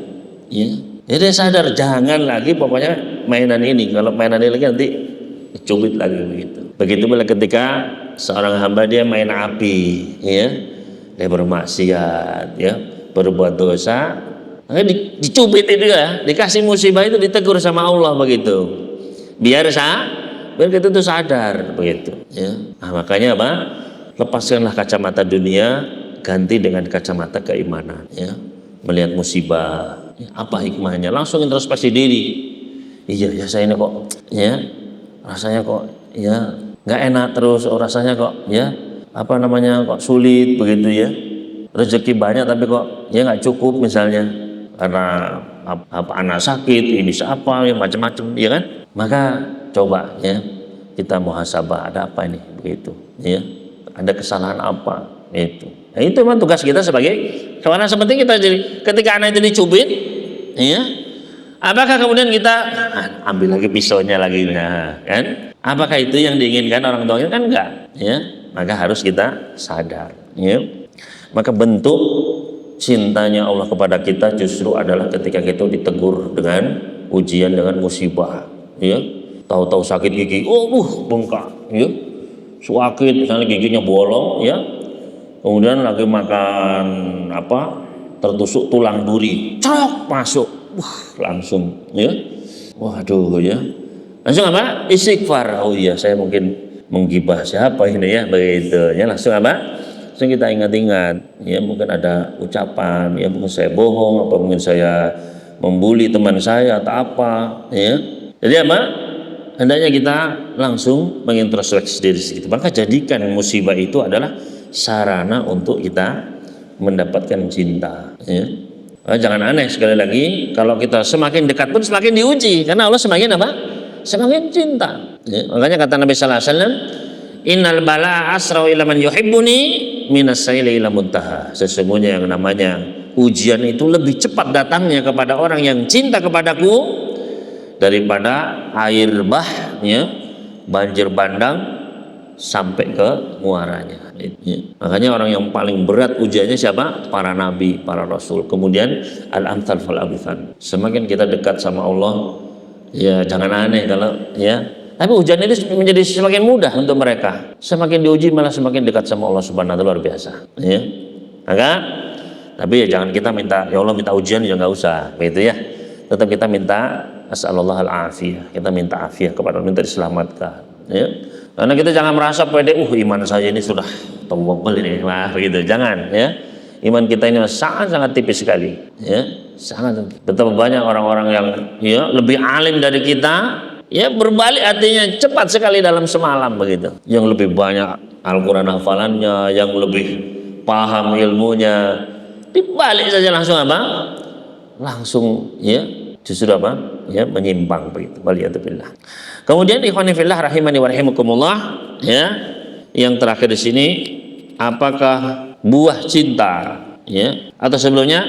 Ya. Jadi dia sadar jangan lagi pokoknya mainan ini. Kalau mainan ini lagi nanti dicubit lagi, begitu. Begitu pula ketika seorang hamba dia main api, ya. Dia bermaksiat, ya, berbuat dosa, dicubit itu ya, dikasih musibah itu, ditegur sama Allah, begitu. Biar kita tuh sadar, begitu. Ya. Nah, makanya apa? Lepaskanlah kacamata dunia, ganti dengan kacamata keimanan. Ya. Melihat musibah, ya, apa hikmahnya? Langsung introspeksi diri. Iya ya saya ini kok, ya, rasanya kok, ya, nggak enak terus, rasanya kok, ya. Apa namanya kok sulit, begitu ya, rezeki banyak tapi kok ya nggak cukup misalnya karena apa anak sakit, ini siapa ya, macam-macam ya kan. Maka coba ya kita muhasabah, ada apa ini, begitu ya, ada kesalahan apa itu. Nah, itu memang tugas kita sebagai kawan. Seperti kita jadi ketika anak itu dicubit, ya, apakah kemudian kita ambil lagi pisaunya lagi, nah, kan? Apakah itu yang diinginkan orang tuanya? Kan enggak, ya. Maka harus kita sadar, ya. Maka bentuk cintanya Allah kepada kita justru adalah ketika kita ditegur dengan ujian, dengan musibah, ya. Tahu-tahu sakit gigi, bengkak, ya. Sakit, misalnya giginya bolong, ya. Kemudian lagi makan apa? Tertusuk tulang duri, crok masuk, langsung, ya. Waduh, ya. Langsung apa? Istighfar. Oh iya, saya mungkin menggibah siapa ini ya, begitu ya. Langsung apa? Langsung kita ingat-ingat, ya, mungkin ada ucapan, ya, mungkin saya bohong, apa mungkin saya membuli teman saya atau apa, ya. Jadi apa? Hendaknya kita langsung mengintrospeksi diri sedikit. Maka jadikan musibah itu adalah sarana untuk kita mendapatkan cinta, ya. Jangan aneh, sekali lagi, kalau kita semakin dekat pun semakin diuji, karena Allah semakin apa? Semakin cinta. Ya, makanya kata Nabi sallallahu alaihi wasallam, innal bala asra'u ila man yuhibbuni minas sayli ila muntaha. Sesungguhnya yang namanya ujian itu lebih cepat datangnya kepada orang yang cinta kepadaku daripada air bah, ya, banjir bandang sampai ke muaranya. Ya. Makanya orang yang paling berat ujiannya siapa? Para nabi, para rasul. Kemudian al-amthal fal amthal. Semakin kita dekat sama Allah, ya jangan aneh kalau, ya. Tapi ujian ini menjadi semakin mudah untuk mereka. Semakin diuji malah semakin dekat sama Allah Subhanahu wa taala, luar biasa. Ya. Maka tapi ya jangan kita minta, ya Allah minta ujian, ya nggak usah, begitu ya. Tetap kita minta as'alullah al-afiyah. Kita minta afiah kepada Allah, minta diselamatkan. Ya. Karena kita jangan merasa pede, iman saya ini sudah tawakal ini, begitu. Jangan, ya. Iman kita ini sangat-sangat tipis sekali, ya. Sangat. Betapa banyak orang-orang yang, ya, lebih alim dari kita, ya, berbalik hatinya cepat sekali dalam semalam, begitu. Yang lebih banyak Al-Quran hafalannya, yang lebih paham ilmunya, dibalik saja langsung apa? Langsung, ya, justru apa? Ya, menyimpang, begitu. Waliyadzubillah. Kemudian ikhwani fillah rahimani wa rahimakumullah, ya, yang terakhir di sini, apakah buah cinta, ya, atau sebelumnya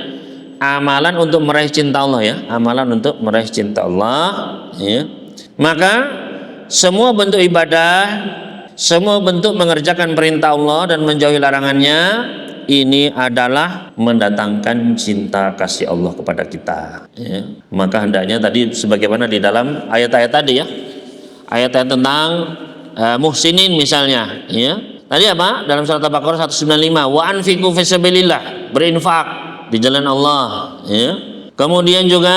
amalan untuk meraih cinta Allah, ya, amalan untuk meraih cinta Allah, ya. Maka semua bentuk ibadah, semua bentuk mengerjakan perintah Allah dan menjauhi larangannya, ini adalah mendatangkan cinta kasih Allah kepada kita, ya. Maka hendaknya tadi sebagaimana di dalam ayat-ayat tadi, ya, ayat-ayat tentang muhsinin misalnya, ya. Tadi apa? Dalam surat Al-Baqarah 195, wa anfiqu fisabilillah, berinfak, di jalan Allah, ya. Kemudian juga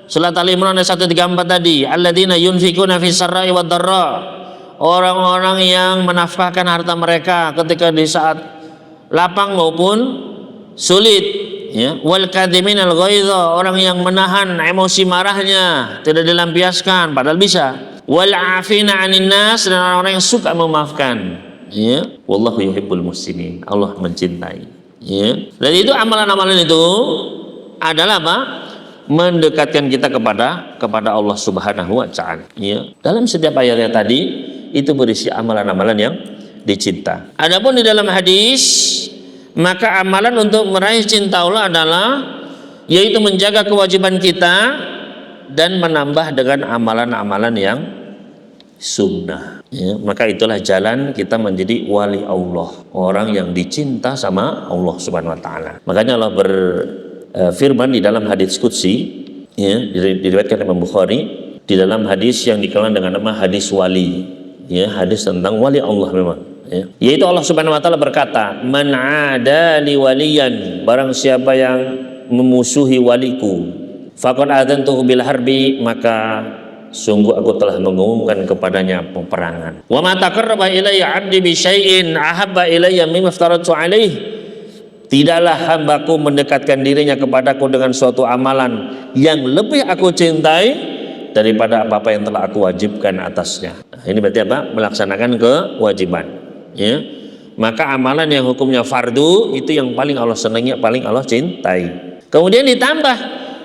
surat Al-Imran ayat 134 tadi, alladzina yunfikuna fis sarra'i wad dharra, orang-orang yang menafkahkan harta mereka ketika di saat lapang maupun sulit, ya. Wal kadhiminal ghaidha, orang yang menahan emosi marahnya, tidak dilampiaskan padahal bisa. Wal afina 'anil nas, dan orang-orang yang suka memaafkan, ya. Wallahu yuhibbul muhsinin, Allah mencintai, ya. Dan itu amalan-amalan itu adalah apa? Mendekatkan kita kepada Allah Subhanahu wa taala, ya. Dalam setiap ayatnya tadi itu berisi amalan-amalan yang dicinta. Adapun di dalam hadis, maka amalan untuk meraih cinta Allah adalah yaitu menjaga kewajiban kita dan menambah dengan amalan-amalan yang sunnah, ya. Maka itulah jalan kita menjadi wali Allah, orang yang dicinta sama Allah Subhanahu wa taala. Makanya Allah berfirman di dalam hadis qudsi, ya, diriwayatkan Imam Bukhari di dalam hadis yang dikenal dengan nama hadis wali, ya, hadis tentang wali Allah memang, ya. Yaitu Allah Subhanahu wa taala berkata, man adali waliyan, barang siapa yang memusuhi waliku, faqad adzantuhu bil harbi, maka sungguh aku telah mengumumkan kepadanya peperangan. Wa ma taqarraba ilayya 'abdi bi syai'in ahabba ilayya mimma aftaratu alaihi, tidaklah hambaku mendekatkan dirinya kepadaku dengan suatu amalan yang lebih aku cintai daripada apa-apa yang telah aku wajibkan atasnya. Nah, ini berarti apa? Melaksanakan kewajiban, ya. Maka amalan yang hukumnya fardu itu yang paling Allah senangi, paling Allah cintai. Kemudian ditambah,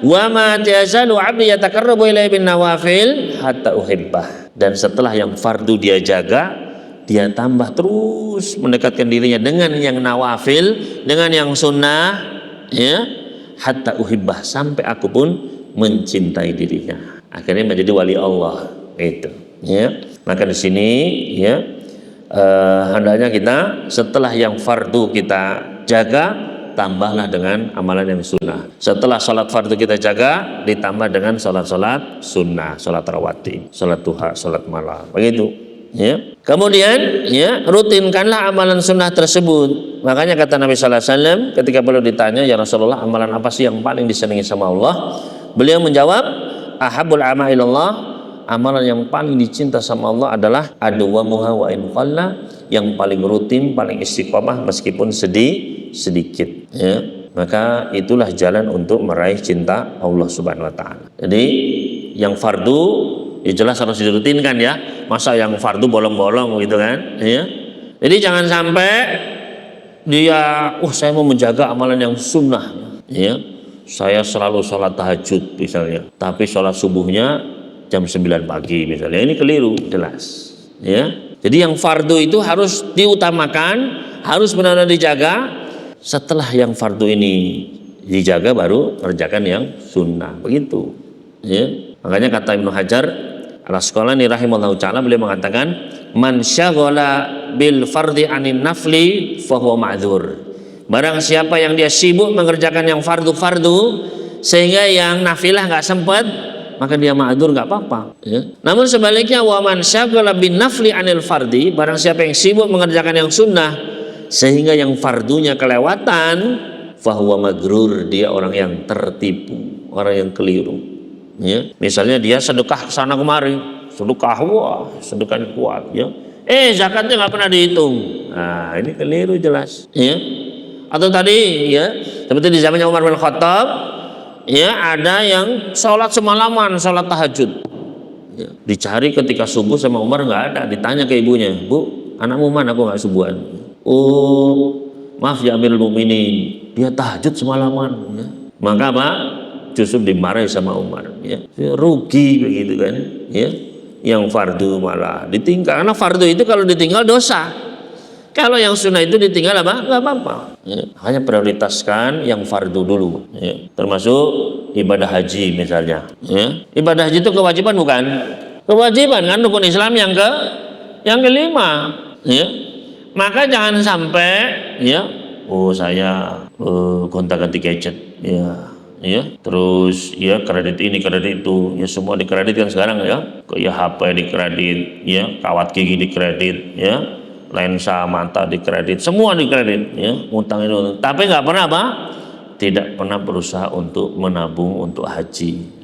wa ma tazalu 'abdi yataqarrabu ilayya bin nawafil hatta uhibbah, dan setelah yang fardu dia jaga, dia tambah terus mendekatkan dirinya dengan yang nawafil, dengan yang sunnah, ya, hatta uhibbah, sampai aku pun mencintai dirinya, akhirnya menjadi wali Allah, itu, ya. Maka di sini, ya, hendaknya kita setelah yang fardu kita jaga, tambahlah dengan amalan yang sunnah. Setelah sholat fardu kita jaga, ditambah dengan sholat-sholat sunnah, sholat rawatib, sholat duha, sholat malam, begitu, ya. Kemudian, ya, rutinkanlah amalan sunnah tersebut. Makanya kata Nabi Sallallahu Alaihi Wasallam ketika beliau ditanya, ya Rasulullah, amalan apa sih yang paling disenangi sama Allah? Beliau menjawab, ahabul amal ilallah, amalan yang paling dicinta sama Allah adalah adwamuha wa in qalla, yang paling rutin, paling istiqomah meskipun sedikit, ya. Maka itulah jalan untuk meraih cinta Allah Subhanahu wa taala. Jadi yang fardu ya jelas harus dirutinkan, ya. Masa yang fardu bolong-bolong gitu kan, ya. Jadi jangan sampai dia, saya mau menjaga amalan yang sunnah, ya. Saya selalu sholat tahajud misalnya, tapi sholat subuhnya jam 9 pagi misalnya. Ini keliru jelas, ya. Jadi yang fardu itu harus diutamakan, harus benar-benar dijaga. Setelah yang fardu ini dijaga, baru kerjakan yang sunnah, begitu, ya. Makanya kata Ibnu Hajar Al-Asqalani rahimahullahu ta'ala, beliau mengatakan, man syaghala bil fardhi anin nafli fahuwa ma'dzur. Barang siapa yang dia sibuk mengerjakan yang fardu-fardu sehingga yang nafilah nggak sempat, maka dia ma'dzur, nggak apa-apa, ya. Namun sebaliknya, wa man syaghala bin nafli anil fardhi, barang siapa yang sibuk mengerjakan yang sunnah sehingga yang fardunya kelewatan, fahuwa magrur, dia orang yang tertipu, orang yang keliru, ya. Misalnya dia sedekah sana kemari, sedekah, wah sedekah kuat, ya. Zakatnya nggak pernah dihitung. Nah, ini keliru jelas, ya. Atau tadi, ya, seperti di zamannya Umar bin Khattab, ya, ada yang sholat semalaman, sholat tahajud, ya. Dicari ketika subuh sama Umar nggak ada. Ditanya ke ibunya, bu, anakmu mana, aku nggak subuhan. Oh, maaf ya Amirul Mukminin, dia tahajud semalaman, ya. Maka apa? Justru dimarahi sama Umar, ya. Rugi begitu kan, ya. Yang fardu malah ditinggal, karena fardu itu kalau ditinggal dosa. Kalau yang sunnah itu ditinggal apa? Nggak apa-apa, ya. Hanya prioritaskan yang fardu dulu, ya. Termasuk ibadah haji misalnya, ya. Ibadah haji itu kewajiban bukan? Kewajiban kan, rukun Islam yang kelima, ya. Maka jangan sampai, ya, saya gonta-ganti gadget, ya, ya, terus ya kredit ini kredit itu, ya semua dikreditkan sekarang, ya. Ya HP dikredit, ya, kawat gigi dikredit, ya, lensa mata dikredit, semua dikredit, ya, utang itu. Tapi nggak pernah apa? tidak pernah berusaha untuk menabung untuk haji.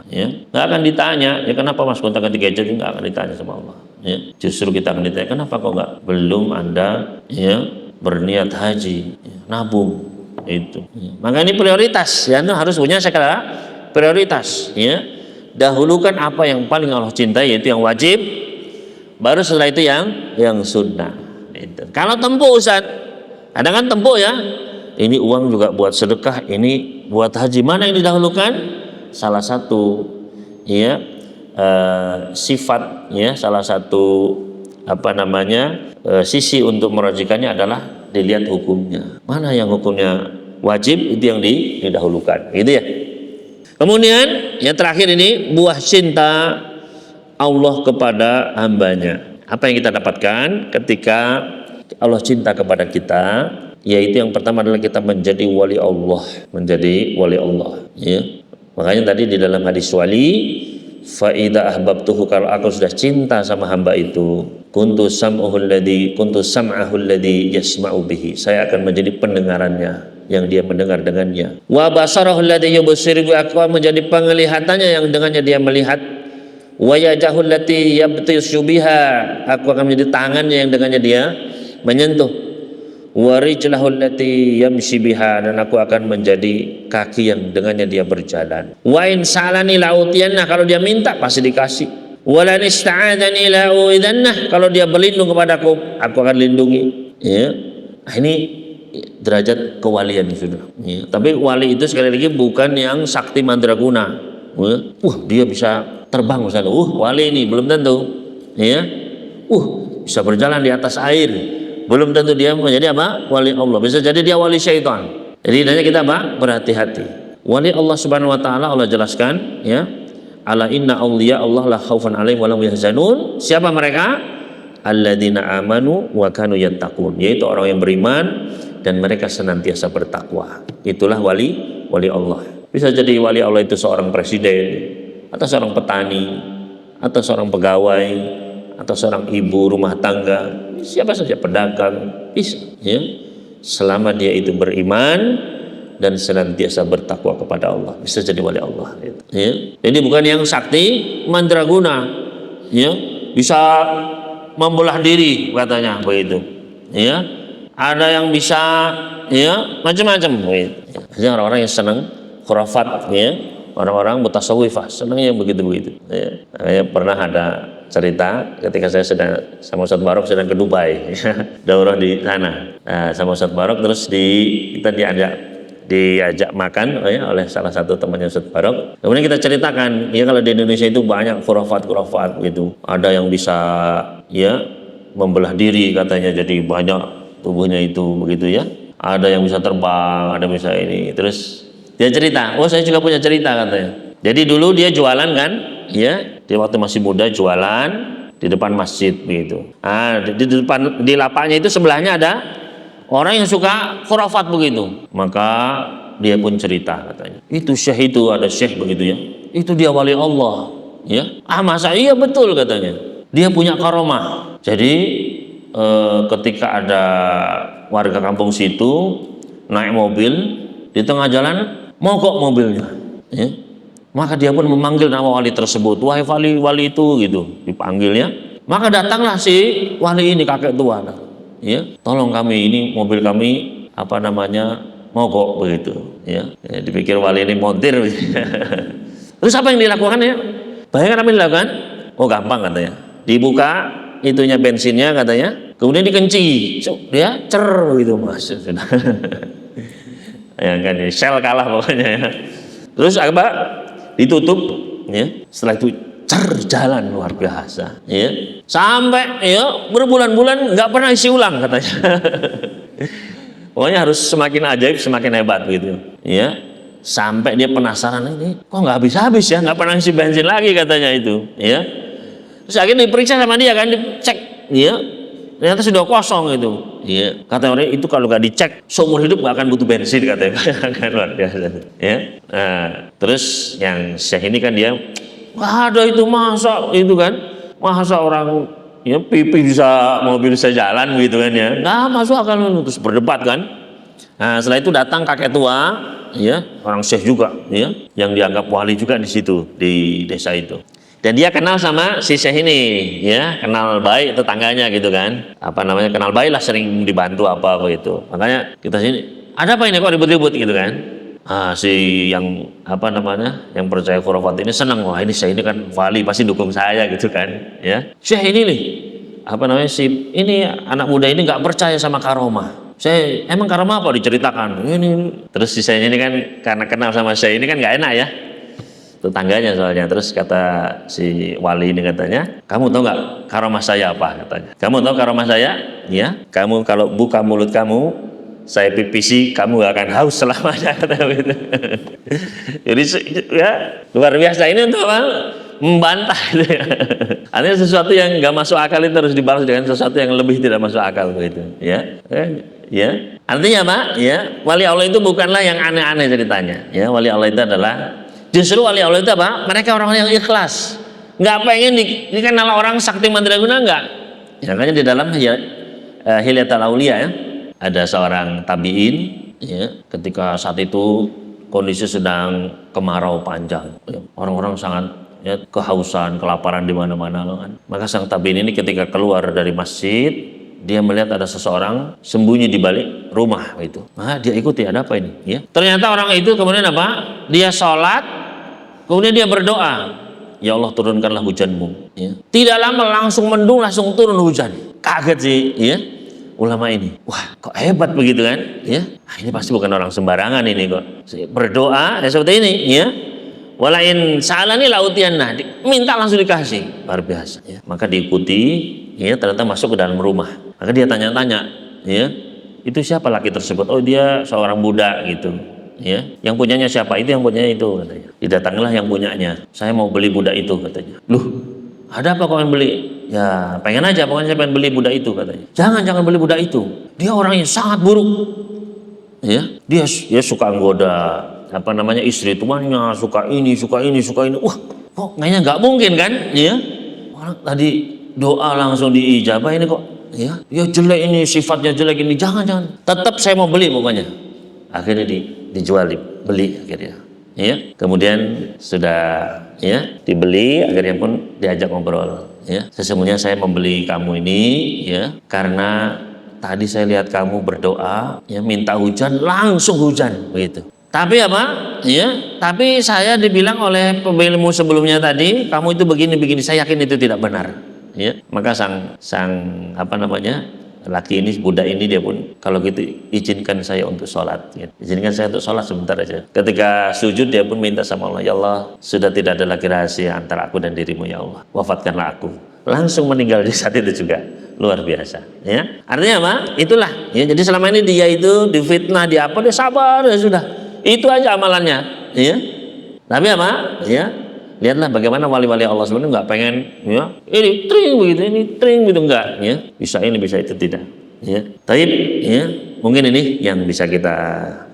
Ya, nggak akan ditanya, ya kenapa Mas kontak ganti gadget, nggak akan ditanya sama Allah. Ya, justru kita akan ditanya, kenapa kok nggak belum Anda ya berniat haji, ya, nabung itu. Ya. Maka ini prioritas, ya, harus punya skala prioritas. Ya, dahulukan apa yang paling Allah cintai, yaitu yang wajib, baru setelah itu yang sunnah. Itu. Kalau tempuh Ustaz, ada kan tempuh ya. Ini uang juga buat sedekah, ini buat haji, mana yang didahulukan? Salah satu ya sifat ya, salah satu sisi untuk merajikannya adalah dilihat hukumnya. Mana yang hukumnya wajib, itu yang didahulukan, gitu ya. Kemudian yang terakhir ini buah cinta Allah kepada hambanya. Apa yang kita dapatkan ketika Allah cinta kepada kita? Yaitu yang pertama adalah kita menjadi wali Allah, ya. Makanya tadi di dalam hadis wali, fa idza ahbabtuhu, kalau aku sudah cinta sama hamba itu, kuntu sam'ahu alladhi yasma'u bihi, saya akan menjadi pendengarannya yang dia mendengar dengannya. Wa basarahu alladhi yubsiru bihi, aku menjadi penglihatannya yang dengannya dia melihat. Wa yadahu allati yabtishu biha, aku akan menjadi tangannya yang dengannya dia menyentuh. Wa rijlahu allati yamshi biha, dan aku akan menjadi kaki yang dengannya dia berjalan. Wa in salani la'utiyanna, kalau dia minta pasti dikasih. Wa lan ista'adzani la'uidzannah, kalau dia berlindung kepadaku, aku akan lindungi. Ya. Ini derajat kewalian sudah. Ya. Tapi wali itu sekali lagi bukan yang sakti mandraguna. Dia bisa terbang misalnya. Wali ini belum tentu. Ya. Bisa berjalan di atas air. Belum tentu dia menjadi apa? Wali Allah. Bisa jadi dia wali syaitan. Jadi hendaknya kita apa? Berhati-hati. Wali Allah Subhanahu wa taala, Allah jelaskan ya. Ala inna awliya Allah la khaufun 'alaihim wa la hum yahzanun. Siapa mereka? Alladzina amanu wa kanu yattaqun. Yaitu orang yang beriman dan mereka senantiasa bertakwa. Itulah wali Allah. Bisa jadi wali Allah itu seorang presiden, atau seorang petani, atau seorang pegawai, atau seorang ibu rumah tangga, siapa saja, pedagang, bisa ya, selama dia itu beriman dan senantiasa bertakwa kepada Allah, bisa jadi wali Allah gitu, ya. Jadi bukan yang sakti mandraguna ya, bisa membelah diri katanya begitu ya, ada yang bisa ya macam-macam gitu. Ya, orang-orang yang senang khurafat ya, orang-orang mutasawwifah senangnya begitu-begitu ya. Saya pernah ada cerita ketika saya sedang sama Ustaz Barok sedang ke Dubai daurah di sana. Nah, sama Ustaz Barok terus kita diajak makan ya, oleh salah satu temannya Ustaz Barok. Kemudian kita ceritakan ya, kalau di Indonesia itu banyak khurafat gitu. Ada yang bisa ya membelah diri katanya, jadi banyak tubuhnya itu begitu ya. Ada yang bisa terbang, ada bisa ini. Terus dia cerita, saya juga punya cerita katanya. Jadi dulu dia jualan kan, ya. Dia waktu masih muda jualan di depan masjid begitu. Di lapaknya itu sebelahnya ada orang yang suka khurafat begitu. Maka dia pun cerita katanya. Itu syekh itu, ada syekh begitu ya. Itu dia wali Allah, ya. Masa iya, betul katanya. Dia punya karomah. Jadi ketika ada warga kampung situ naik mobil di tengah jalan, mogok mobilnya, ya. Maka dia pun memanggil nama wali tersebut, wahai wali itu gitu, dipanggilnya. Maka datanglah si wali ini, kakek tua, ya, tolong kami, ini mobil kami mogok begitu, ya. Dipikir wali ini montir. Terus apa yang dilakukan ya? Bayangkan apa yang dilakukan? Gampang katanya. Dibuka itunya bensinnya katanya, kemudian dikenci, dia gitu mas. Ya kan, Shell kalah pokoknya ya. Terus apa? Ditutup ya. Setelah itu jalan luar biasa ya. Sampai ya berbulan-bulan nggak pernah isi ulang katanya. Pokoknya harus semakin ajaib semakin hebat gitu ya. Sampai dia penasaran, ini kok nggak habis-habis ya, nggak pernah isi bensin lagi katanya itu ya. Terus akhirnya diperiksa sama dia kan, dicek ya. Ternyata sudah kosong itu. Iya. Kata orang itu kalau nggak dicek seumur hidup nggak akan butuh bensin katanya. Kan luar biasa. Ya. Nah, terus yang syekh ini kan dia nggak ada itu, masa itu kan, masa orang ya pipi bisa mobil bisa jalan gitu kan ya. Nggak masuk akal, terus berdebat kan. Nah setelah itu datang kakek tua ya, orang syekh juga, ya, yang dianggap wali juga di situ, di desa itu. Dan dia kenal sama si syekh ini, ya, kenal baik tetangganya gitu kan. Apa namanya, kenal baik lah, sering dibantu apa gitu. Makanya kita sini, ada apa ini kok ribut-ribut gitu kan. Si yang apa namanya, yang percaya khurafat ini senang, wah ini saya ini kan wali pasti dukung saya gitu kan, ya. Syekh ini nih, apa namanya, si ini anak muda ini nggak percaya sama karomah. Saya emang karomah apa diceritakan ini. Terus si saya ini kan karena kenal sama saya ini kan nggak enak ya, tetangganya soalnya. Terus kata si wali ini katanya, kamu tahu nggak karomah saya apa, katanya. Kamu tahu karomah saya? Ya, kamu kalau buka mulut kamu, saya pipisi, kamu gak akan haus selamanya, kata begitu. Jadi ya luar biasa, ini untuk apa? Membantah gitu ya. Artinya sesuatu yang nggak masuk akal itu harus dibalas dengan sesuatu yang lebih tidak masuk akal begitu, ya. Ya. Artinya apa? Ya, wali Allah itu bukanlah yang aneh-aneh ceritanya. Ya, wali Allah itu adalah, justru wali Allah itu apa? Mereka orang yang ikhlas. Nggak pengen dikenal orang sakti mandraguna, enggak. Ya, makanya di dalam Hilyatul Aulia ya, ada seorang tabi'in, ya, ketika saat itu kondisi sedang kemarau panjang, ya, orang-orang sangat, ya, kehausan, kelaparan di mana-mana kan. Maka sang tabi'in ini ketika keluar dari masjid, dia melihat ada seseorang sembunyi di balik rumah gitu. Nah, dia ikuti, ada apa ini? Ya. Ternyata orang itu kemudian apa? Dia sholat, kemudian dia berdoa, ya Allah turunkanlah hujanmu. Ya. Tidak lama langsung mendung, langsung turun hujan. Kaget sih, ya. Ulama ini, wah kok hebat begitu kan, ya, ini pasti bukan orang sembarangan ini kok, berdoa ya seperti ini, ya, walain sa'alani lautiyanna, minta langsung dikasih, luar biasa, ya. Maka diikuti, ya, ternyata masuk ke dalam rumah, maka dia tanya-tanya, ya, itu siapa laki tersebut? Oh dia seorang budak gitu, ya, yang punyanya siapa? Itu yang punyanya itu, katanya. Didatangilah yang punyanya, saya mau beli budak itu, katanya. Loh, ada apa kau yang beli? Ya pengen aja, pokoknya saya pengen beli budak itu, katanya. Jangan beli budak itu, dia orang yang sangat buruk, ya, dia suka nggoda apa namanya istri tuannya, suka ini. Wah kok kayaknya nggak mungkin kan, ya, orang tadi doa langsung diijabah, ini kok, ya jelek ini, sifatnya jelek ini, jangan, tetap saya mau beli pokoknya. Akhirnya dijual, dibeli akhirnya, ya. Kemudian sudah, ya, dibeli, akhirnya pun diajak ngobrol, ya. Sesungguhnya saya membeli kamu ini, ya, karena tadi saya lihat kamu berdoa, ya, minta hujan, langsung hujan begitu. Tapi apa? Ya, tapi saya dibilang oleh pembelimu sebelumnya tadi, kamu itu begini, saya yakin itu tidak benar, ya. Maka sang apa namanya, laki ini, budak ini, dia pun, kalau gitu izinkan saya untuk sholat, ya. Izinkan saya untuk sholat sebentar aja. Ketika sujud dia pun minta sama Allah, ya Allah, sudah tidak ada lagi rahasia antara aku dan dirimu, ya Allah, wafatkanlah aku. Langsung meninggal di saat itu juga, luar biasa, ya. Artinya apa? Itulah, ya. Jadi selama ini dia itu difitnah, dia apa, dia sabar, ya sudah, itu aja amalannya, ya. Tapi apa? Ya, lihatlah bagaimana wali-wali Allah sebenarnya nggak pengen, ya, ini tring begitu, ini tring gitu, enggak, ya, bisa ini bisa itu, tidak, ya. Tapi, ya, mungkin ini yang bisa kita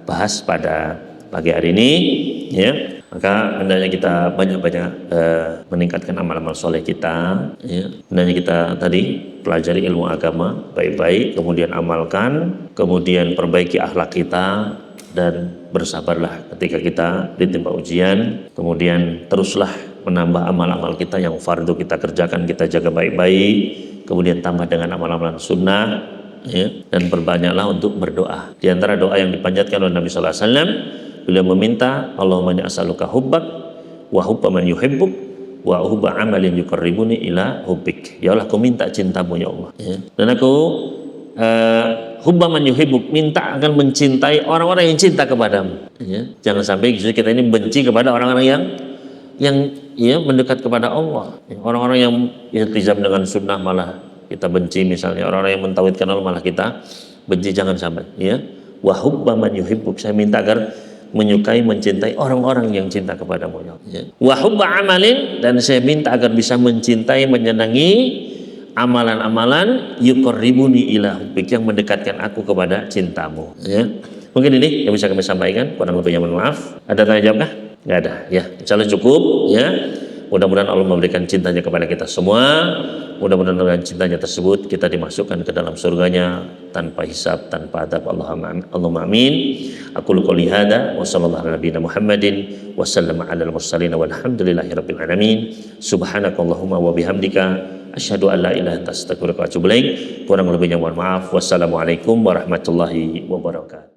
bahas pada pagi hari ini, ya. Maka hendaknya kita banyak-banyak meningkatkan amal-amal soleh kita, ya. Hendaknya kita tadi pelajari ilmu agama baik-baik, kemudian amalkan, kemudian perbaiki akhlak kita, dan bersabarlah ketika kita ditimpa ujian. Kemudian teruslah menambah amal-amal kita yang fardu kita kerjakan, kita jaga baik-baik, kemudian tambah dengan amal-amal sunnah, ya, dan perbanyaklah untuk berdoa. Di antara doa yang dipanjatkan oleh Nabi sallallahu alaihi wasallam, beliau meminta, Allahumma inni as'aluka hubbak wa hubba man yuhibbuk wa hubba amalin yuqarribuni ila hubbik. Ya Allah, aku minta cintamu, ya Allah, ya. Dan aku hubba man yuhibbuk, minta akan mencintai orang-orang yang cinta kepadamu, ya. Jangan sampai justru kita ini benci kepada orang-orang yang ya mendekat kepada Allah, ya. Orang-orang yang iltizam dengan sunnah malah kita benci, misalnya orang-orang yang mentauhidkan Allah malah kita benci, jangan sampai, ya. Wa hubba man yuhibbuk, saya minta agar menyukai, mencintai orang-orang yang cinta kepadamu, ya. Wa hubba amalin, dan saya minta agar bisa mencintai, menyenangi amalan-amalan yuqarribuni ila hubbik, yang mendekatkan aku kepada cintamu, ya. Mungkin ini yang bisa kami sampaikan, kurang lebihnya mohon maaf. Ada tanya jawab kah? Nggak ada, ya. Insyaallah cukup, ya. Mudah-mudahan Allah memberikan cintanya kepada kita semua. Mudah-mudahan dengan cintanya tersebut kita dimasukkan ke dalam surganya tanpa hisab, tanpa adab. Allahumma amin. Aku qouli hada wa sallallahu ala nabiyina Muhammadin wa sallama ala al-mursalin walhamdulillahirabbil alamin. Subhanakallahumma wa bihamdika asyhadu an la ilaha illa anta astaghfiruka wa atubu ilaik. Kurang lebihnya mohon maaf. Wassalamualaikum warahmatullahi wabarakatuh.